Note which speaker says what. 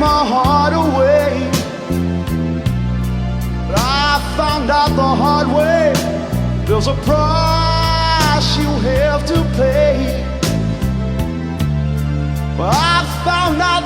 Speaker 1: my heart away. But I found out the hard way, there's a price you have to pay. But I found out